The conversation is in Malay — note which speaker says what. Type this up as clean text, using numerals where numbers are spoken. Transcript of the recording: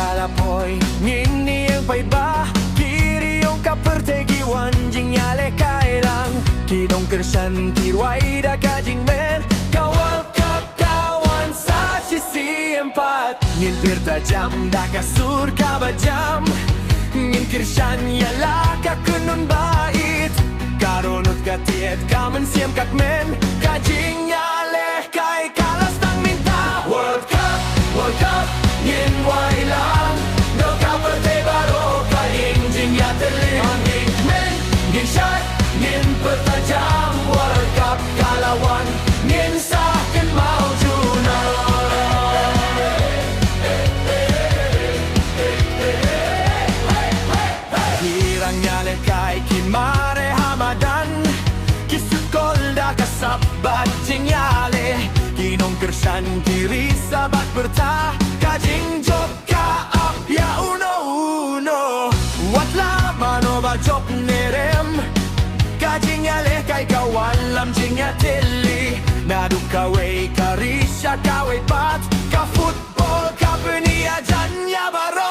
Speaker 1: Kalapoi ngini yang pai ba kiri yung kapertegiwan jing nyale kailang kidong kersan tirwai da kajing men kawal kawan sa sisi empat ngilbir tajam da kasur kabajam ngin kersan yala kakunun bait karunut katiet kamen siem kak men kajing nyale kai kalas tang minta World Cup ngin wailang do kaperte baro kaing jing ya teling ngin men ngin shot ngin pertajam World Cup kalawan ngin sakin mau juna hirang nyale kai kin mare hamadan kisukol da kasabat jing yale kinong kersan kiri sabat bertah kajing joka up ya uno wat lama no ba jok nerem kajing yale kai kawalam jing ya teli nadu kawe karisha kawe pat ka football ka penia jan ya bara